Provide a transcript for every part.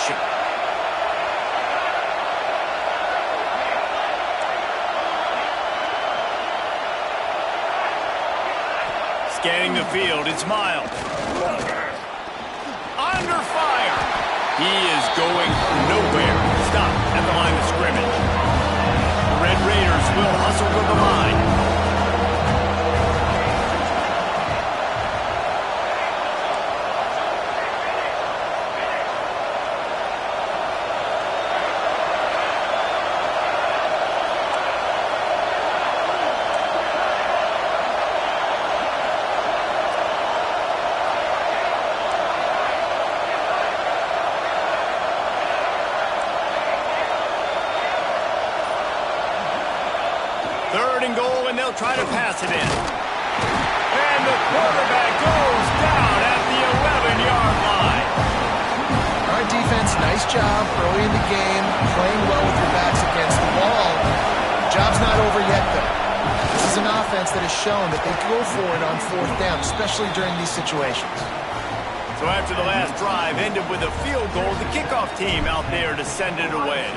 motion. Scanning the field, it's Miles. Under fire. He is going nowhere. Stop at the line of scrimmage. The Red Raiders will hustle to the line. Third and goal, and they'll try to pass it in. And the quarterback goes down at the 11-yard line. All right, defense, nice job early in the game, playing well with your backs against the wall. Job's not over yet, though. This is an offense that has shown that they go for it on fourth down, especially during these situations. So after the last drive ended with a field goal, the kickoff team out there to send it away.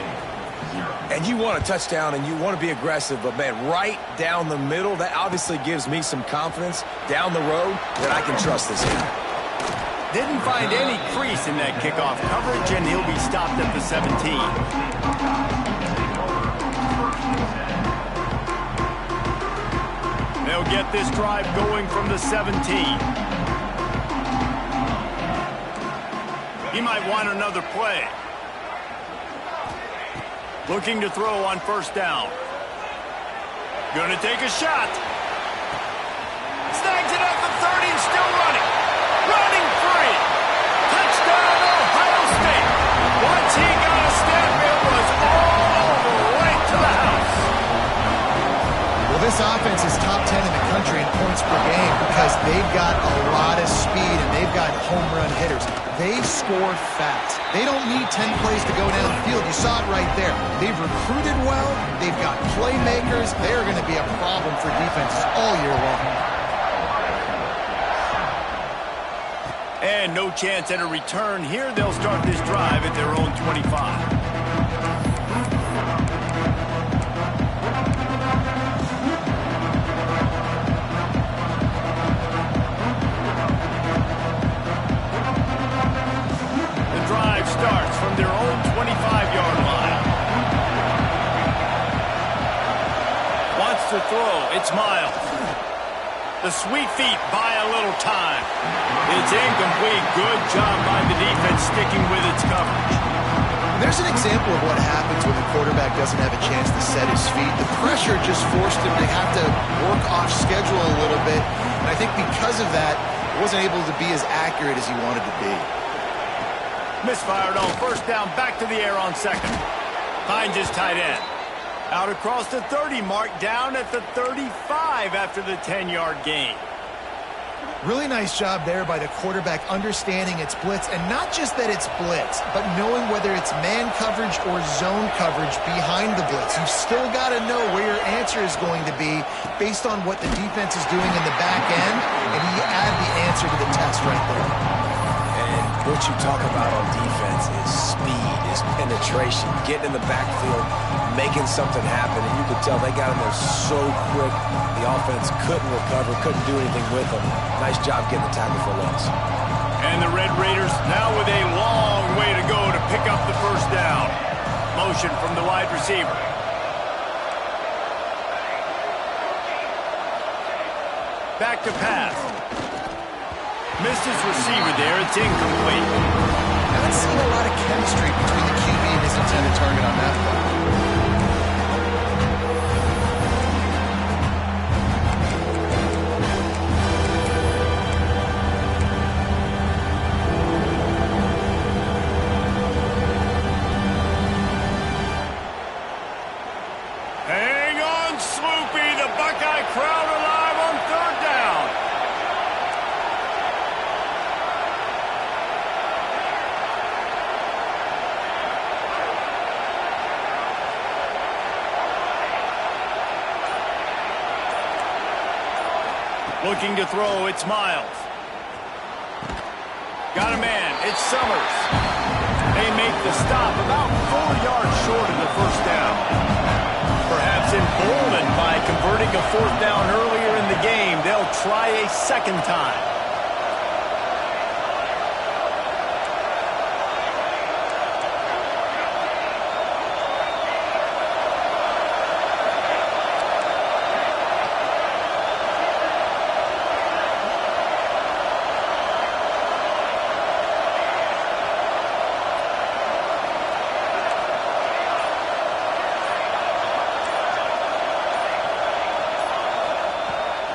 And you want a touchdown and you want to be aggressive, but, man, right down the middle, that obviously gives me some confidence down the road that I can trust this guy. Didn't find any crease in that kickoff coverage, and he'll be stopped at the 17. They'll get this drive going from the 17. He might want another play. Looking to throw on first down. Gonna take a shot. Snags it at the 30 and still running. Running free. Touchdown, Ohio State. Once he got a step, it was all right to the house. Well, this offense is top 10 in the country in points per game because they've got a lot of speed and they've got home run hitters. They score fast. They don't need 10 plays to go down the field. You saw it right there. They've recruited well. They've got playmakers. They're going to be a problem for defenses all year long. And no chance at a return here. They'll start this drive at their own 25. Starts from their own 25-yard line. Wants to throw. It's Miles. The sweet feet buy a little time. It's incomplete. Good job by the defense sticking with its coverage. There's an example of what happens when the quarterback doesn't have a chance to set his feet. The pressure just forced him to have to work off schedule a little bit. And I think because of that, he wasn't able to be as accurate as he wanted to be. Misfired on first down, back to the air on second. Finds his tight end. Out across the 30 mark, down at the 35 after the 10-yard gain. Really nice job there by the quarterback understanding it's blitz, and not just that it's blitz, but knowing whether it's man coverage or zone coverage behind the blitz. You've still got to know where your answer is going to be based on what the defense is doing in the back end, and you add the answer to the test right there. What you talk about on defense is speed, is penetration, getting in the backfield, making something happen. And you could tell they got in there so quick, the offense couldn't recover, couldn't do anything with them. Nice job getting the tackle for loss. And the Red Raiders now with a long way to go to pick up the first down. Motion from the wide receiver. Back to pass. Missed his receiver there. It's incomplete. Haven't seen a lot of chemistry between the QB and his intended target on that play. Hang on, Sloopy. The Buckeye crowd alive on third down. Looking to throw, it's Miles. Got a man, it's Summers. They make the stop about 4 yards short of the first down. Perhaps emboldened by converting a fourth down earlier in the game, they'll try a second time.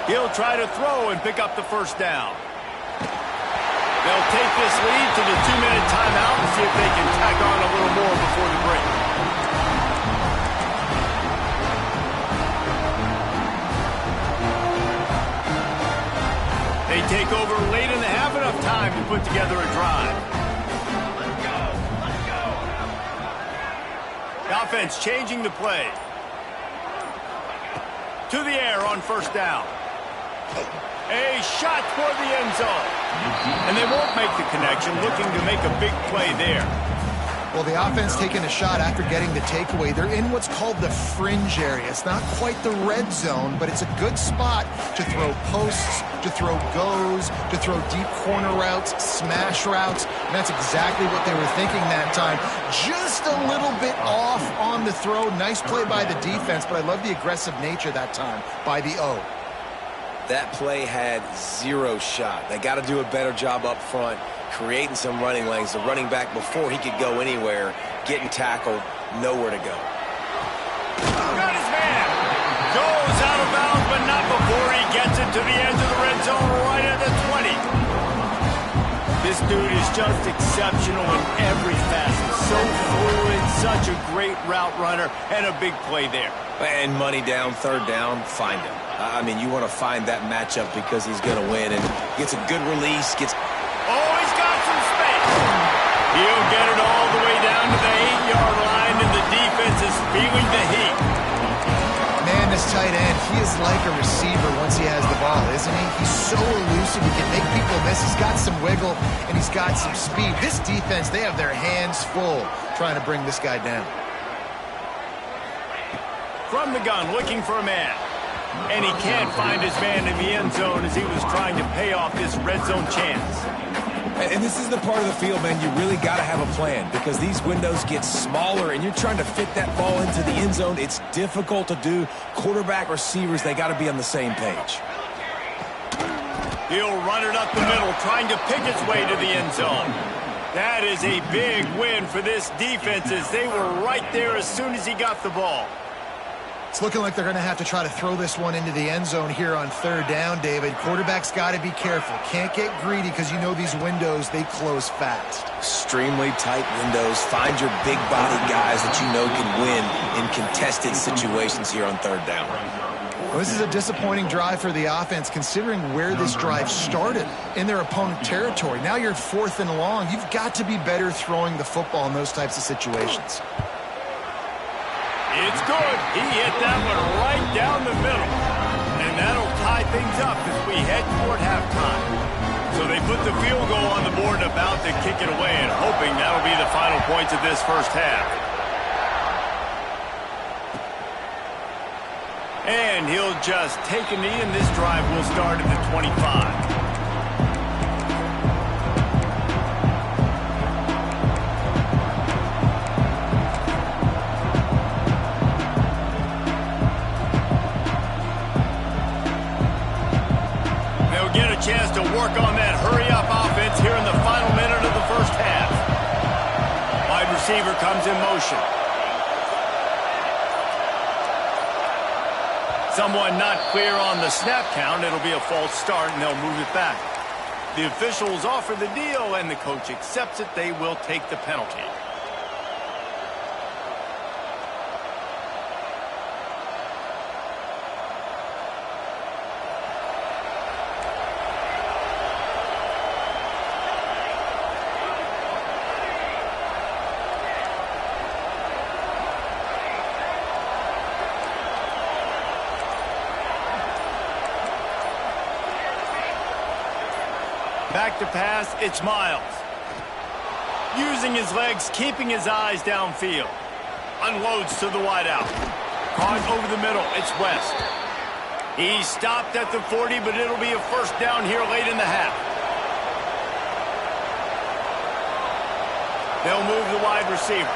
He'll try to throw and pick up the first down. They'll take this lead to the 2-minute timeout and see if they can tack on a little more before the break. They take over late in the half, enough time to put together a drive. The offense changing the play. To the air on first down. A shot toward the end zone. And they won't make the connection, looking to make a big play there. Well, the offense taking a shot after getting the takeaway. They're in what's called the fringe area. It's not quite the red zone, but it's a good spot to throw posts, to throw goes, to throw deep corner routes, smash routes. And that's exactly what they were thinking that time. Just a little bit off on the throw. Nice play by the defense, but I love the aggressive nature that time by the O. That play had zero shot. They got to do a better job up front, creating some running lanes. The running back, before he could go anywhere, getting tackled, nowhere to go. Got his man. Goes out of bounds, but not before he gets it to the edge of the red zone right at the 20. This dude is just exceptional in every facet. So fluid, such a great route runner, and a big play there. And money down, third down, find him. I mean, you want to find that matchup because he's going to win, and gets a good release. Oh, he's got some space. He'll get it all the way down to the 8-yard line, and the defense is feeling the heat. Man, this tight end, he is like a receiver once he has the ball, isn't he? He's so elusive. He can make people miss. He's got some wiggle, and he's got some speed. This defense, they have their hands full trying to bring this guy down. From the gun, looking for a man. And he can't find his man in the end zone as he was trying to pay off this red zone chance. And this is the part of the field, man, you really got to have a plan because these windows get smaller and you're trying to fit that ball into the end zone. It's difficult to do. Quarterback, receivers, they got to be on the same page. He'll run it up the middle, trying to pick its way to the end zone. That is a big win for this defense as they were right there as soon as he got the ball. It's looking like they're going to have to try to throw this one into the end zone here on third down, David. Quarterback's got to be careful. Can't get greedy because you know these windows, they close fast. Extremely tight windows. Find your big body guys that you know can win in contested situations here on third down. Well, this is a disappointing drive for the offense considering where this drive started in their opponent territory. Now you're 4th and long. You've got to be better throwing the football in those types of situations. It's good. He hit that one right down the middle. And that'll tie things up as we head toward halftime. So they put the field goal on the board and about to kick it away and hoping that'll be the final points of this first half. And he'll just take a knee, and this drive will start at the 25. Chance to work on that hurry-up offense here in the final minute of the first half. Wide receiver comes in motion. Someone not clear on the snap count. It'll be a false start, and they'll move it back. The officials offer the deal, and the coach accepts it. They will take the penalty. Back to pass, it's Miles. Using his legs, keeping his eyes downfield. Unloads to the wideout. Caught over the middle. It's West. He stopped at the 40, but it'll be a first down here late in the half. They'll move the wide receiver.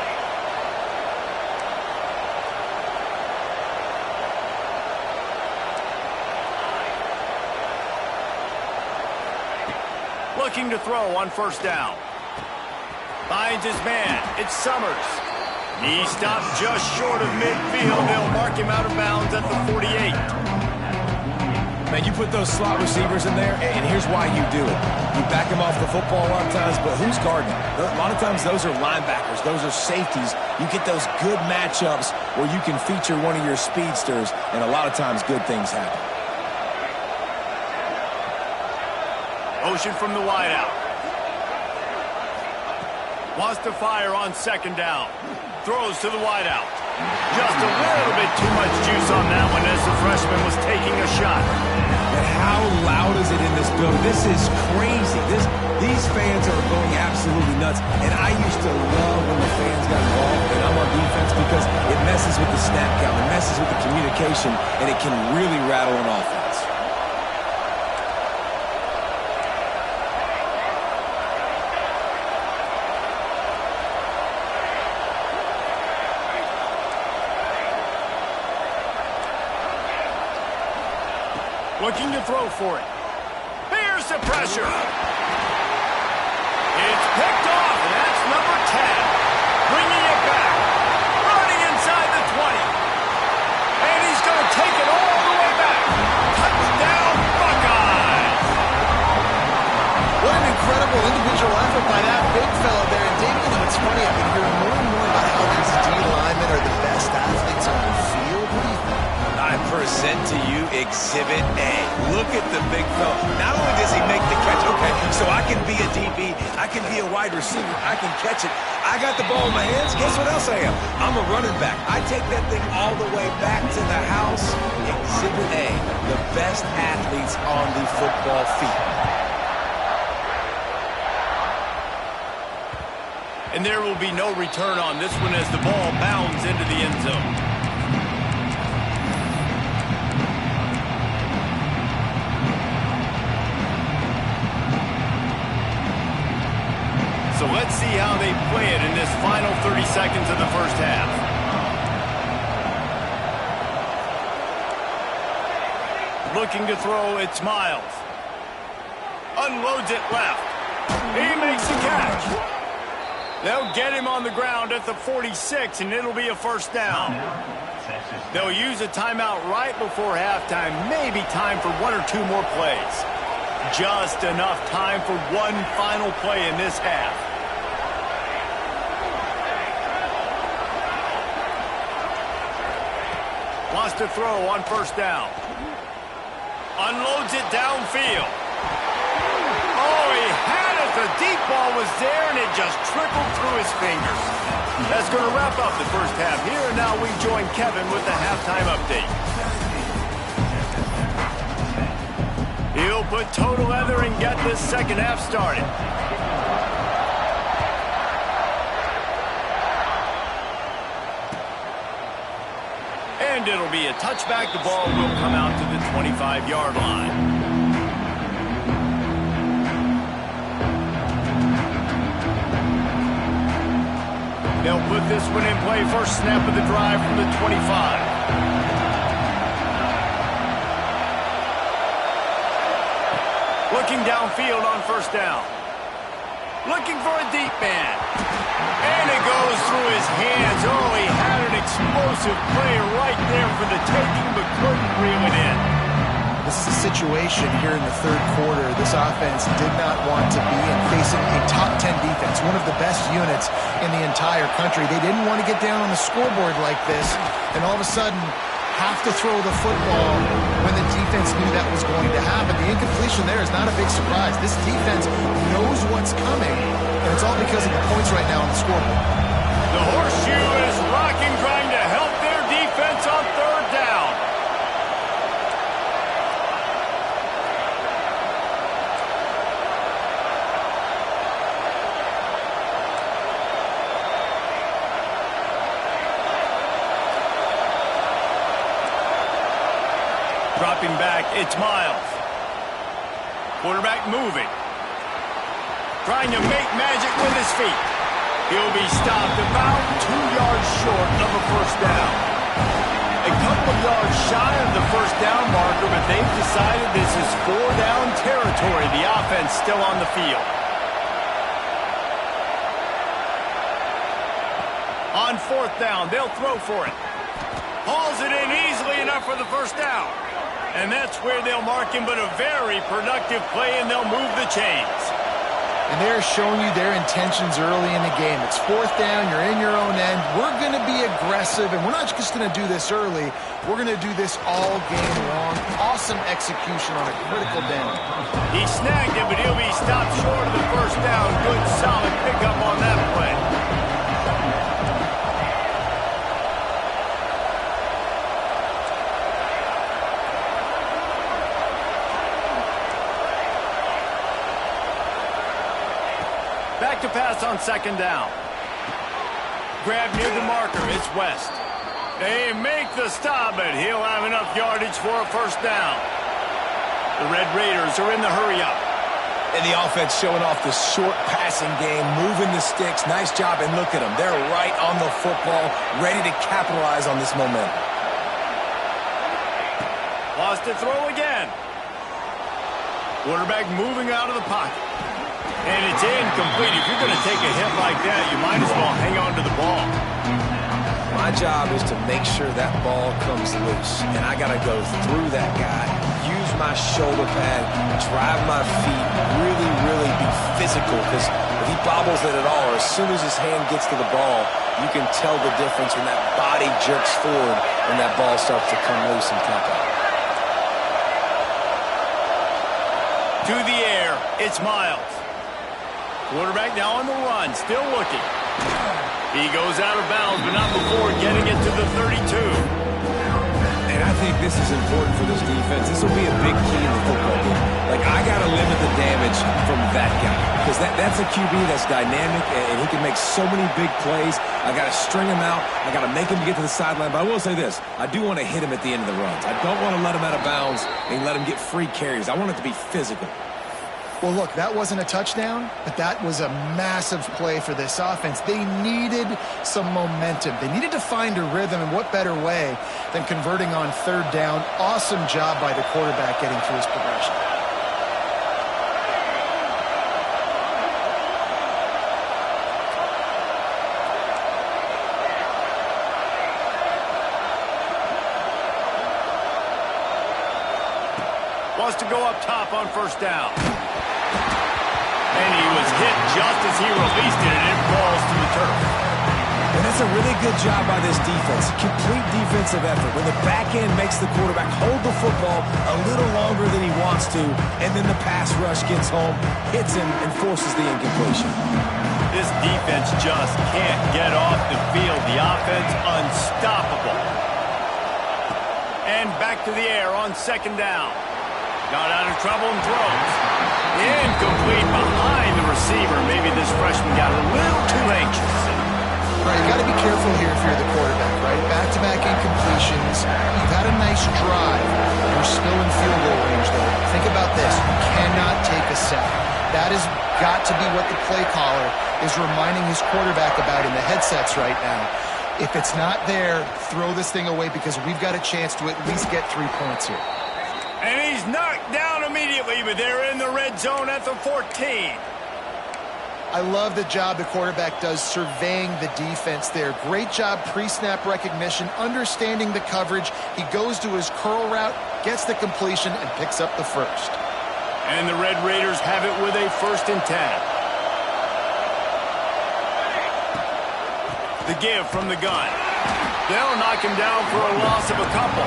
Looking to throw on first down. Finds his man. It's Summers. He stopped just short of midfield. They'll mark him out of bounds at the 48. Man, you put those slot receivers in there, and here's why you do it. You back them off the football a lot of times, but who's guarding them? A lot of times those are linebackers. Those are safeties. You get those good matchups where you can feature one of your speedsters, and a lot of times good things happen. Motion from the wideout. Wants to fire on second down. Throws to the wideout. Just a little bit too much juice on that one as the freshman was taking a shot. And how loud is it in this building? This is crazy. These fans are going absolutely nuts. And I used to love when the fans got involved and I'm on defense because it messes with the snap count, it messes with the communication, and it can really rattle an offense. Looking to throw for it. Here's the pressure. It's picked off, and that's number 10. Bringing it back. Running inside the 20. And he's going to take it all the way back. Touchdown, Buckeyes. What an incredible individual effort by that big fella there. And Dave, you know, it's funny, I've been hearing more and more about how these D linemen are the best athletes on the field. What do you think? I present to you Exhibit A. Look at the big fella. Not only does he make the catch, okay, so I can be a DB, I can be a wide receiver, I can catch it. I got the ball in my hands. Guess what else I am? I'm a running back. I take that thing all the way back to the house. Exhibit A, the best athletes on the football field. And there will be no return on this one as the ball bounds into the end zone. So let's see how they play it in this final 30 seconds of the first half. Looking to throw, it's Miles. Unloads it left. He makes the catch. They'll get him on the ground at the 46, and it'll be a first down. They'll use a timeout right before halftime. Maybe time for one or two more plays. Just enough time for one final play in this half. Wants to throw on first down. Unloads it downfield. Oh, he had it. The deep ball was there, and it just trickled through his fingers. That's going to wrap up the first half here, and now we join Kevin with the halftime update. He'll put total leather and get this second half started. And it'll be a touchback. The ball will come out to the 25-yard line. They'll put this one in play. First snap of the drive from the 25. Looking downfield on first down. Looking for a deep man. And it goes through his hands. Oh, he had an explosive play right there for the taking, but couldn't reel it in. This is a situation here in the third quarter this offense did not want to be in, facing a top 10 defense, one of the best units in the entire country. They didn't want to get down on the scoreboard like this and all of a sudden have to throw the football when the defense knew that was going to happen. The incompletion there is not a big surprise. This defense knows what's coming, and it's all because of the points right now on the scoreboard. The horseshoe is rocking, trying to help their defense on third down. Dropping back, it's Miles. Quarterback moving. Trying to make magic with his feet. He'll be stopped about 2 yards short of a first down. A couple of yards shy of the first down marker, but they've decided this is 4-down territory. The offense still on the field. On 4th down, they'll throw for it. Hauls it in easily enough for the first down. And that's where they'll mark him, but a very productive play, and they'll move the chains. And they're showing you their intentions early in the game. It's 4th down, you're in your own end. We're going to be aggressive, and we're not just going to do this early. We're going to do this all game long. Awesome execution on a critical down. He snagged it, but he'll be stopped short of the first down. Good, solid pickup on that play. Back to pass on 2nd down. Grab near the marker. It's West. They make the stop, but he'll have enough yardage for a first down. The Red Raiders are in the hurry-up. And the offense showing off the short passing game, moving the sticks. Nice job, and look at them. They're right on the football, ready to capitalize on this momentum. Lost to throw again. Quarterback moving out of the pocket. And it's incomplete. If you're going to take a hit like that, you might as well hang on to the ball. My job is to make sure that ball comes loose. And I got to go through that guy, use my shoulder pad, drive my feet, really be physical. Because if he bobbles it at all, or as soon as his hand gets to the ball, you can tell the difference when that body jerks forward and that ball starts to come loose and tap out. To the air, it's Miles. Quarterback now on the run, still looking. He goes out of bounds, but not before getting it to the 32. And I think this is important for this defense. This will be a big key in the football game. Like, I got to limit the damage from that guy. Because that's a QB that's dynamic, and he can make so many big plays. I got to string him out. I got to make him get to the sideline. But I will say this. I do want to hit him at the end of the runs. I don't want to let him out of bounds and let him get free carries. I want it to be physical. Well, look, that wasn't a touchdown, but that was a massive play for this offense. They needed some momentum. They needed to find a rhythm, and what better way than converting on 3rd down. Awesome job by the quarterback getting through his progression. Wants to go up top on 1st down. And he was hit just as he released it, and it falls to the turf. And that's a really good job by this defense. Complete defensive effort. When the back end makes the quarterback hold the football a little longer than he wants to, and then the pass rush gets home, hits him, and forces the incompletion. This defense just can't get off the field. The offense unstoppable. And back to the air on 2nd down. Got out of trouble and throws. Incomplete behind the receiver. Maybe this freshman got a little too anxious. Right, you got to be careful here if you're the quarterback, right? Back-to-back incompletions. You've had a nice drive. You're still in field goal range, though. Think about this. You cannot take a sack. That has got to be what the play caller is reminding his quarterback about in the headsets right now. If it's not there, throw this thing away because we've got a chance to at least get 3 points here. And he's knocked down immediately, but they're in the red zone at the 14. I love the job the quarterback does surveying the defense there. Great job pre-snap recognition, understanding the coverage. He goes to his curl route, gets the completion, and picks up the first. And the Red Raiders have it with a 1st and 10. The give from the gun. They'll knock him down for a loss of a couple.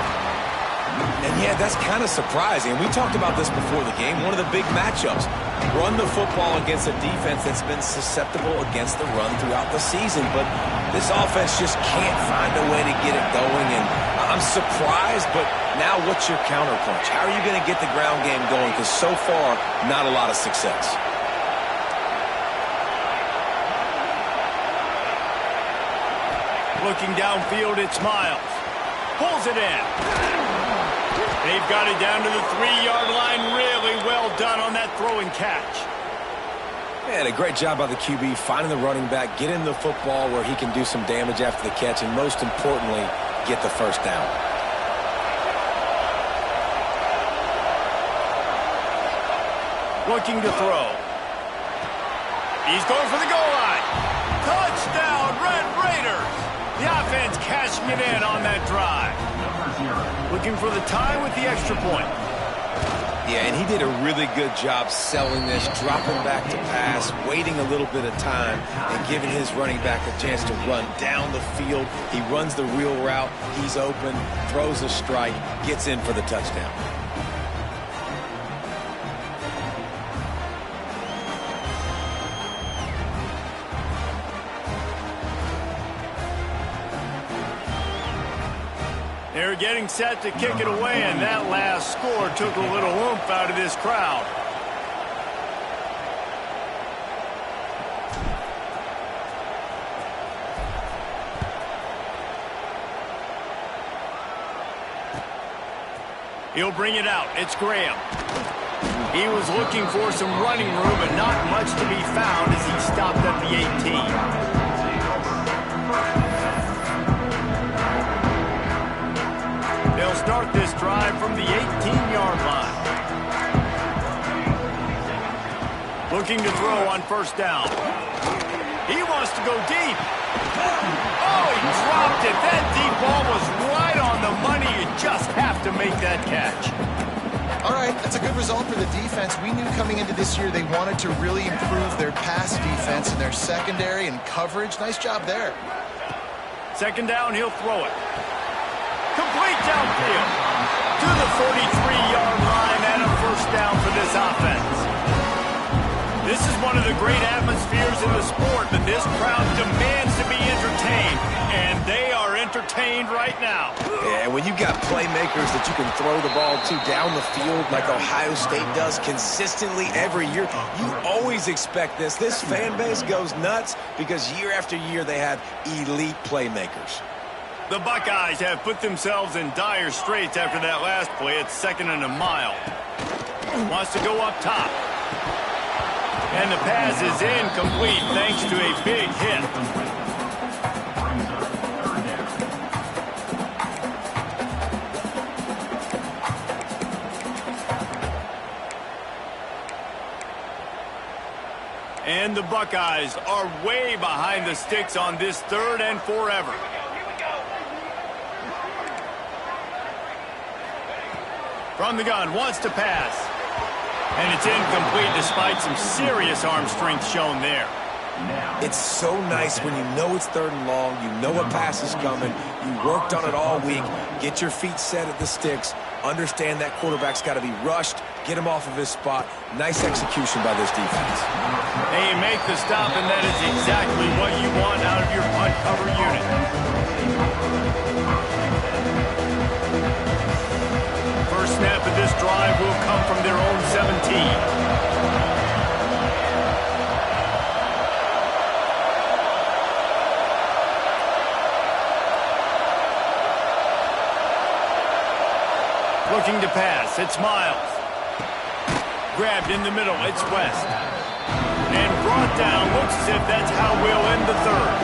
And yeah, that's kind of surprising. We talked about this before the game. One of the big matchups. Run the football against a defense that's been susceptible against the run throughout the season. But this offense just can't find a way to get it going. And I'm surprised, but now what's your counterpunch? How are you going to get the ground game going? Because so far, not a lot of success. Looking downfield, it's Miles. Pulls it in. They've got it down to the 3-yard line. Really well done on that throw and catch. And a great job by the QB finding the running back, getting the football where he can do some damage after the catch, and most importantly, get the first down. Looking to throw. He's going for the goal line. Touchdown, Red Raiders. The offense cashing it in on that drive. Looking for the tie with the extra point. Yeah, and he did a really good job selling this, dropping back to pass, waiting a little bit of time, and giving his running back a chance to run down the field. He runs the real route. He's open, throws a strike, gets in for the touchdown. They're getting set to kick it away, and that last score took a little oomph out of this crowd. He'll bring it out. It's Graham. He was looking for some running room, but not much to be found as he stopped at the 18. They'll start this drive from the 18-yard line. Looking to throw on first down. He wants to go deep. Oh, he dropped it. That deep ball was right on the money. You just have to make that catch. All right, that's a good result for the defense. We knew coming into this year they wanted to really improve their pass defense and their secondary and coverage. Nice job there. Second down, he'll throw it. Complete downfield to the 43-yard line and a first down for this offense. This is one of the great atmospheres in the sport, but this crowd demands to be entertained, and they are entertained right now. Yeah, and when you've got playmakers that you can throw the ball to down the field like Ohio State does consistently every year, you always expect this. This fan base goes nuts because year after year they have elite playmakers. The Buckeyes have put themselves in dire straits after that last play. It's 2nd and a mile. Wants to go up top. And the pass is incomplete thanks to a big hit. And the Buckeyes are way behind the sticks on this 3rd and forever. From the gun, wants to pass. And it's incomplete despite some serious arm strength shown there. It's so nice when you know it's 3rd and long, you know a pass is coming, you worked on it all week, get your feet set at the sticks, understand that quarterback's got to be rushed, get him off of his spot. Nice execution by this defense. They make the stop, and that is exactly what you want out of your punt cover unit. First snap of this drive will come from their own 17. Looking to pass, it's Miles. Grabbed in the middle, it's West. And brought down, looks as if that's how we'll end the 3rd.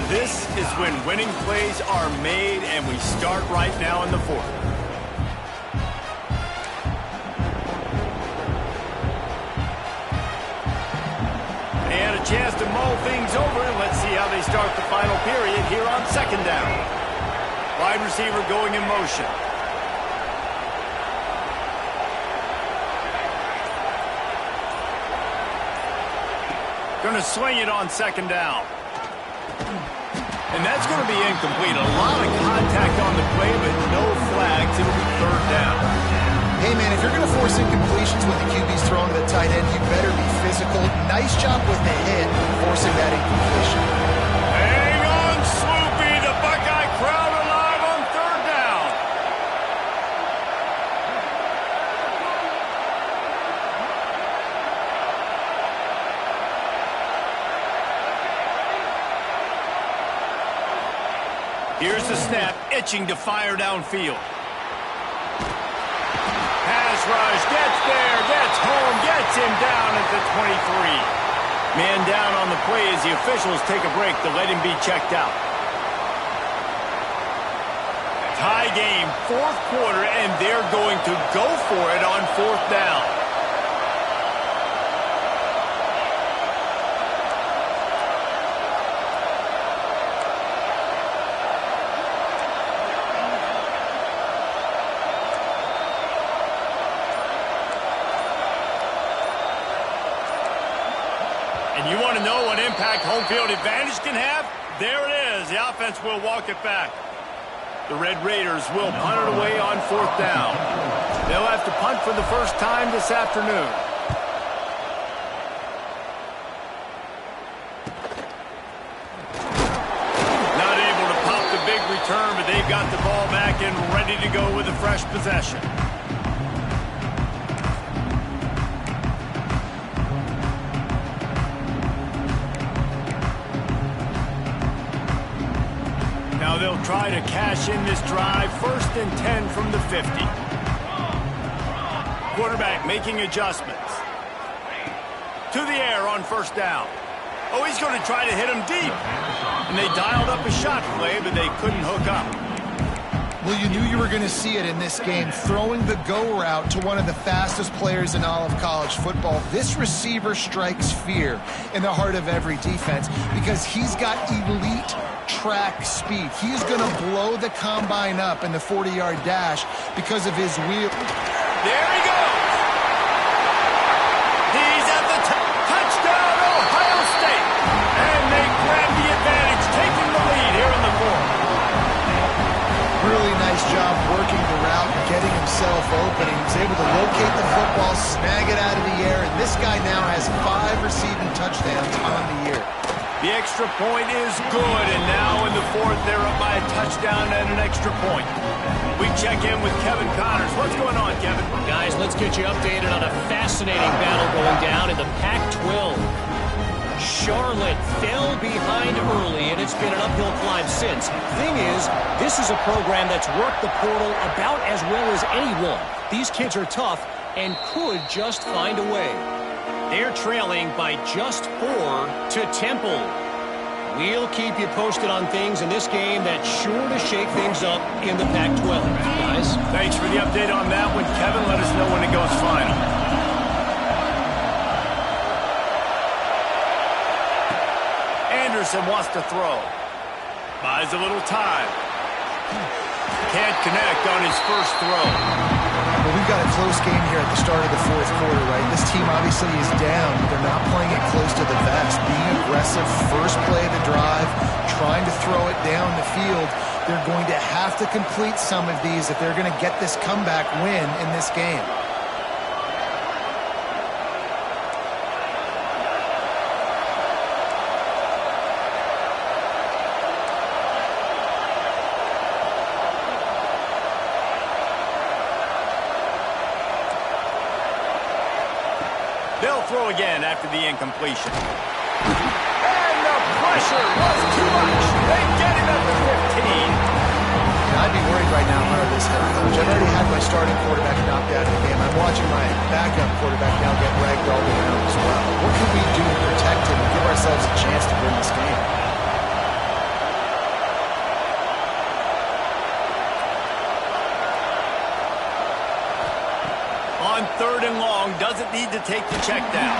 This is when winning plays are made, and we start right now in the 4th. They had a chance to mull things over. Let's see how they start the final period here on 2nd down. Wide receiver going in motion. Going to swing it on 2nd down. And that's going to be incomplete. A lot of contact on the play, but no flags. It'll be 3rd down. Hey, man, if you're going to force incompletions when the QB's throwing to the tight end, you better be physical. Nice job with the hit, forcing that incompletion. Hang on, Swoopy. The Buckeye crowd alive on 3rd down. Here's the snap, itching to fire downfield. Pass rush, gets there, gets home, gets him down at the 23. Man down on the play as the officials take a break to let him be checked out. Tie game, fourth quarter, and they're going to go for it on fourth down. And you want to know what impact home field advantage can have? There it is. The offense will walk it back. The Red Raiders will punt it away on fourth down. They'll have to punt for the first time this afternoon. Not able to pop the big return, but they've got the ball back and ready to go with a fresh possession. Now they'll try to cash in this drive, 1st and 10 from the 50. Quarterback making adjustments. To the air on first down. Oh, he's going to try to hit him deep. And they dialed up a shot play, but they couldn't hook up. Well, you knew you were going to see it in this game, throwing the go route to one of the fastest players in all of college football. This receiver strikes fear in the heart of every defense because he's got elite track speed. He's going to blow the combine up in the 40-yard dash because of his wheel. There he goes. He's at the touchdown, Ohio State. And they grab the advantage, taking the lead here in the fourth. Really nice job working the route and getting himself open. He was able to locate the football, snag it out of the air, and this guy now has 5 receiving touchdowns on the year. The extra point is good, and now in the fourth, they're up by a touchdown and an extra point. We check in with Kevin Connors. What's going on, Kevin? Guys, let's get you updated on a fascinating battle going down in the Pac-12. Charlotte fell behind early, and it's been an uphill climb since. Thing is, this is a program that's worked the portal about as well as anyone. These kids are tough and could just find a way. They're trailing by just 4 to Temple. We'll keep you posted on things in this game that's sure to shake things up in the Pac-12. Guys, thanks for the update on that one, Kevin. Let us know when it goes final. Anderson wants to throw. Buys a little time. Can't connect on his first throw. Well, we've got a close game here at the start of the fourth quarter, right? This team obviously is down. They're not playing it close to the vest. Being aggressive, first play of the drive, trying to throw it down the field. They're going to have to complete some of these if they're going to get this comeback win in this game. They'll throw again after the incompletion. And the pressure was too much. They get him at the 15. I'd be worried right now if I were this head coach. I've already had my starting quarterback knocked out of the game. I'm watching my backup quarterback now get ragdolled around as well. What can we do to protect him and give ourselves a chance to win this game? On 3rd and long, doesn't need to take the check down.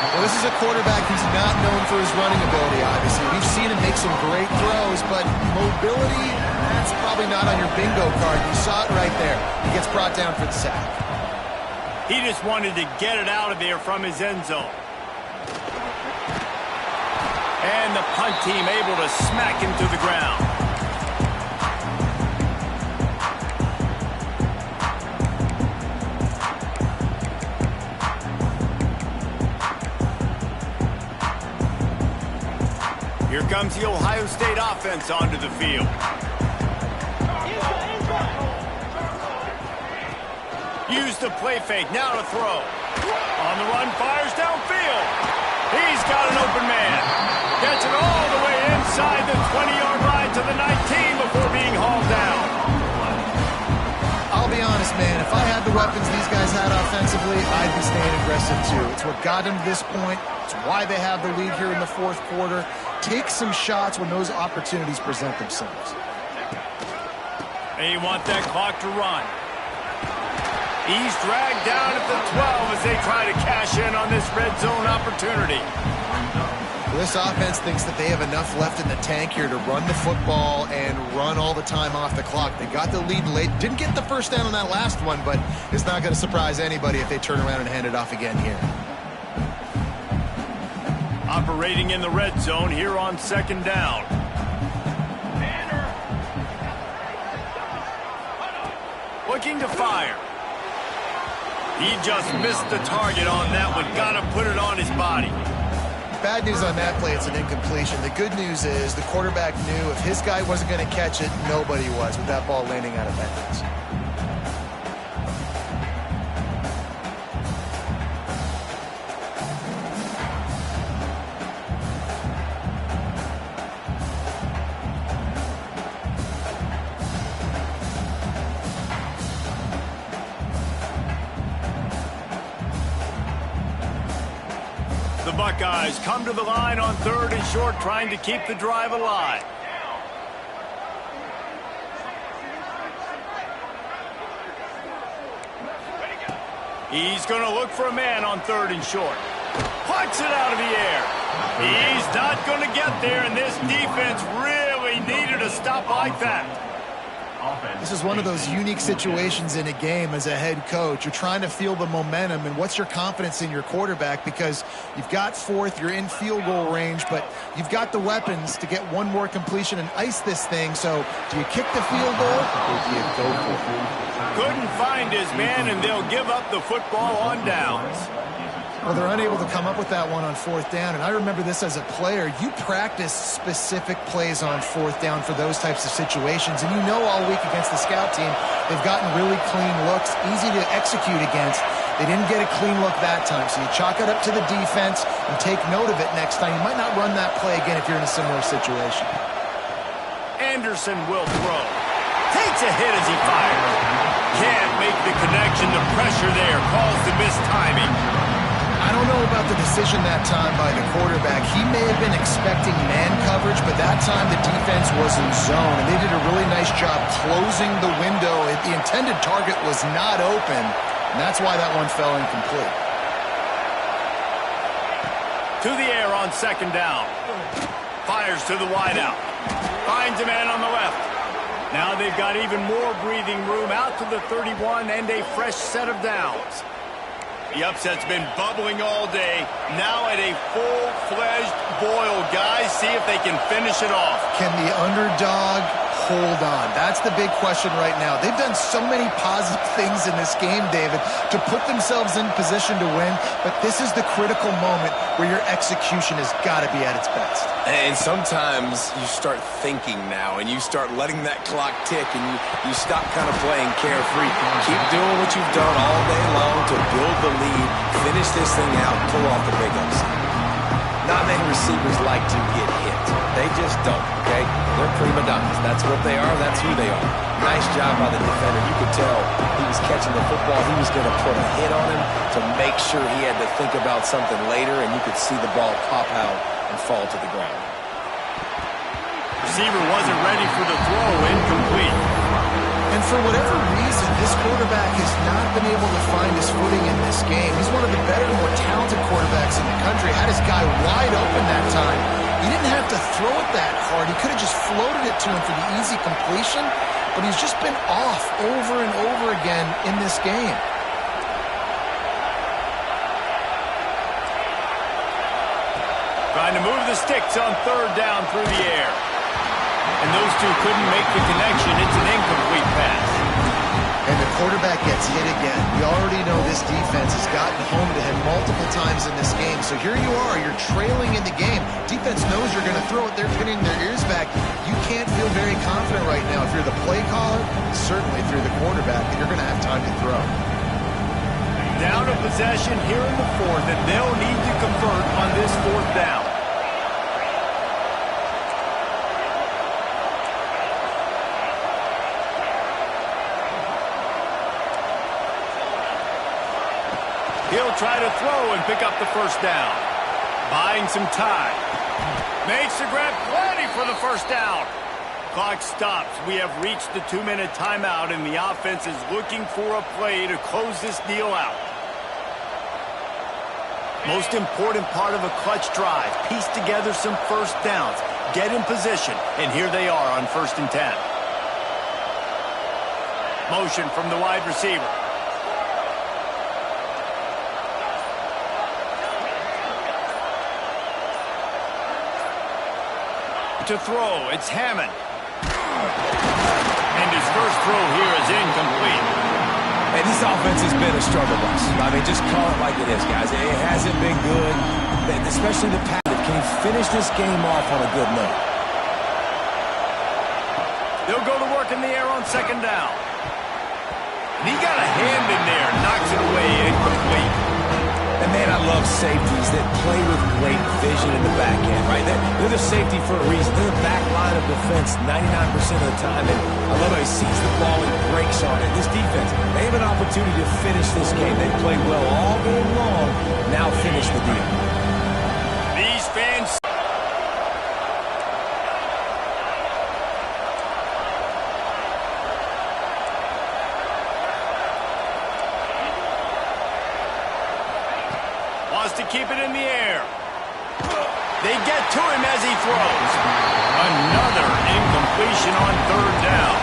Well, this is a quarterback who's not known for his running ability, obviously. We've seen him make some great throws, but mobility, that's probably not on your bingo card. You saw it right there. He gets brought down for the sack. He just wanted to get it out of there from his end zone. And the punt team able to smack him to the ground. Here comes the Ohio State offense onto the field. Use the play fake, now to throw. On the run, fires downfield. He's got an open man. Gets it all the way inside the 20-yard line to to the 19 before being hauled down. I'll be honest, man. If I had the weapons these guys had offensively, I'd be staying aggressive too. It's what got them to this point. It's why they have the lead here in the fourth quarter. Take some shots when those opportunities present themselves. They want that clock to run. He's dragged down at the 12 as they try to cash in on this red zone opportunity. This offense thinks that they have enough left in the tank here to run the football and run all the time off the clock. They got the lead late. Didn't get the first down on that last one, but it's not going to surprise anybody if they turn around and hand it off again here. Operating in the red zone here on second down. Looking to fire. He just missed the target on that one. Got to put it on his body. Bad news on that play, it's an incompletion. The good news is the quarterback knew if his guy wasn't going to catch it, nobody was with that ball landing out of bounds. The Buckeyes come to the line on third and short, trying to keep the drive alive. He's going to look for a man on third and short. Plucks it out of the air. He's not going to get there, and this defense really needed a stop like that. This is one of those unique situations in a game as a head coach. You're trying to feel the momentum, and what's your confidence in your quarterback? Because you've got fourth, you're in field goal range, but you've got the weapons to get one more completion and ice this thing. So do you kick the field goal or do you go for it? Couldn't find his man, and they'll give up the football on downs. Well, they're unable to come up with that one on fourth down, and I remember this as a player. You practice specific plays on fourth down for those types of situations, and you know all week against the scout team, they've gotten really clean looks, easy to execute against. They didn't get a clean look that time, so you chalk it up to the defense and take note of it next time. You might not run that play again if you're in a similar situation. Anderson will throw. Takes a hit as he fires. Can't make the connection. The pressure there caused the missed timing. I don't know about the decision that time by the quarterback. He may have been expecting man coverage, but that time the defense was in zone, and they did a really nice job closing the window. The intended target was not open, and that's why that one fell incomplete. To the air on second down. Fires to the wideout. Finds a man on the left. Now they've got even more breathing room out to the 31 and a fresh set of downs. The upset's been bubbling all day. Now at a full-fledged boil. Guys, see if they can finish it off. Can the underdog hold on? That's the big question right now. They've done so many positive things in this game, David, to put themselves in position to win, but this is the critical moment where your execution has got to be at its best. And sometimes you start thinking now, and you start letting that clock tick, and you stop kind of playing carefree. Keep doing what you've done all day long to build the lead, finish this thing out, pull off the big upset. Not many receivers like to get hit. They just don't, okay? They're prima donnas. That's what they are. That's who they are. Nice job by the defender. You could tell he was catching the football. He was going to put a hit on him to make sure he had to think about something later, and you could see the ball pop out and fall to the ground. Receiver wasn't ready for the throw. Incomplete. And for whatever reason, this quarterback has not been able to find his footing in this game. He's one of the better, more talented quarterbacks in the country. Had his guy wide open that time. He didn't have to throw it that hard. He could have just floated it to him for the easy completion, but he's just been off over and over again in this game. Trying to move the sticks on third down through the air. And those two couldn't make the connection. It's an incomplete pass. And the quarterback gets hit again. We already know this defense has gotten home to him multiple times in this game. So here you are. You're trailing in the game. Defense knows you're going to throw it. They're pinning their ears back. You can't feel very confident right now. If you're the play caller, certainly if you're the quarterback, and you're going to have time to throw. Down to possession here in the fourth, and they'll need to convert on this fourth down. He'll try to throw and pick up the first down. Buying some time. Makes the grab, plenty for the first down. Clock stops. We have reached the 2-minute timeout, and the offense is looking for a play to close this deal out. Most important part of a clutch drive. Piece together some first downs. Get in position, and here they are on 1st and 10. Motion from the wide receiver. To throw, it's Hammond. And his first throw here is incomplete. And this offense has been a struggle bus. I mean, just call it like it is, guys. It hasn't been good, especially the pass. Can he finish this game off on a good note? They'll go to work in the air on 2nd down. And he got a hand in there, knocks it away, incomplete. And man, I love safeties that play with great vision in the back end, right? They're the safety for a reason. They're the back line of defense 99% of the time. And I love how he sees the ball and breaks on it. This defense, they have an opportunity to finish this game. They played well all game long. Now finish the deal. These fans... wants to keep it in the air. They get to him as he throws. Another incompletion on 3rd down.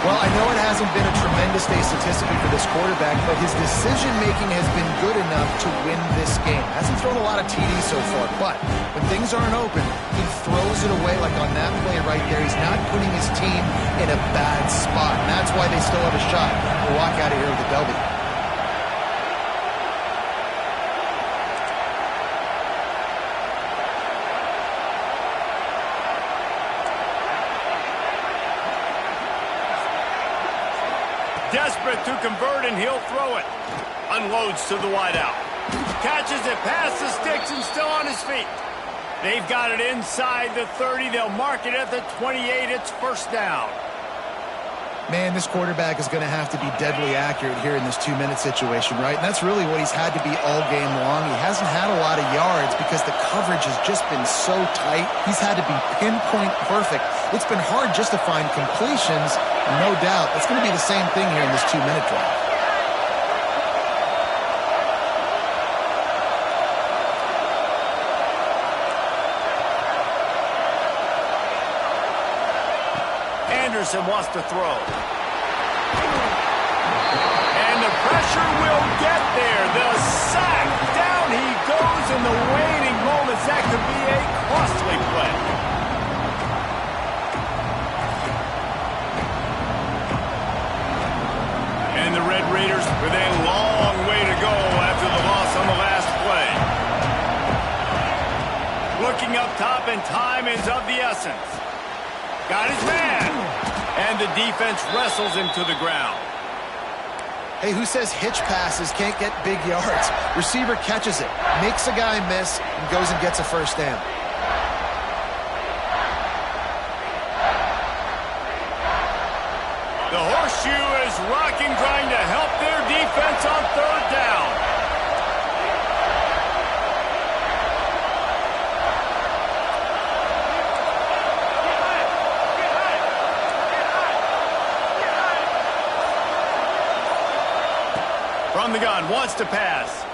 Well, I know it hasn't been a tremendous day statistically for this quarterback, but his decision-making has been good enough to win this game. Hasn't thrown a lot of TDs so far, but when things aren't open, he throws it away like on that play right there. He's not putting his team in a bad spot, and that's why they still have a shot to walk out of here with a W. Desperate to convert, and he'll throw it. Unloads to the wideout. Catches it past the sticks and still on his feet. They've got it inside the 30. They'll mark it at the 28. It's 1st down. Man, this quarterback is going to have to be deadly accurate here in this 2-minute situation, right? And that's really what he's had to be all game long. He hasn't had a lot of yards because the coverage has just been so tight. He's had to be pinpoint perfect. It's been hard just to find completions, no doubt. It's going to be the same thing here in this 2-minute drive. Anderson wants to throw. And the pressure will get there. The sack. Down he goes in the waning moments. That could be a costly play. And the Red Raiders with a long way to go after the loss on the last play. Looking up top, and time is of the essence. Got his man. And the defense wrestles him to the ground. Hey, who says hitch passes can't get big yards? Receiver catches it, makes a guy miss, and goes and gets a 1st down. The horseshoe is rocking, trying to help their defense on 3rd down. From the gun, wants to pass.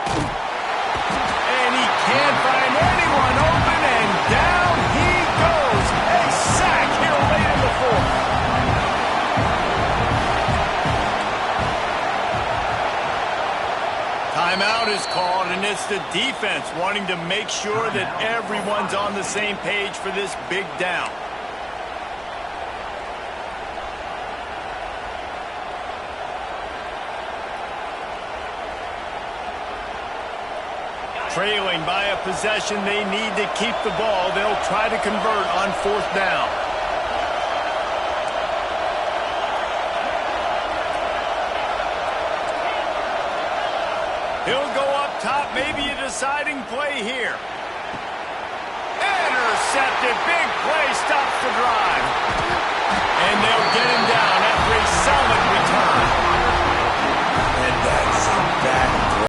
And he can't find anyone open, and down he goes. A sack here late in the 4th. Timeout is called, and it's the defense wanting to make sure that everyone's on the same page for this big down. Trailing by a possession, they need to keep the ball. They'll try to convert on 4th down. He'll go up top, maybe a deciding play here. Intercepted, big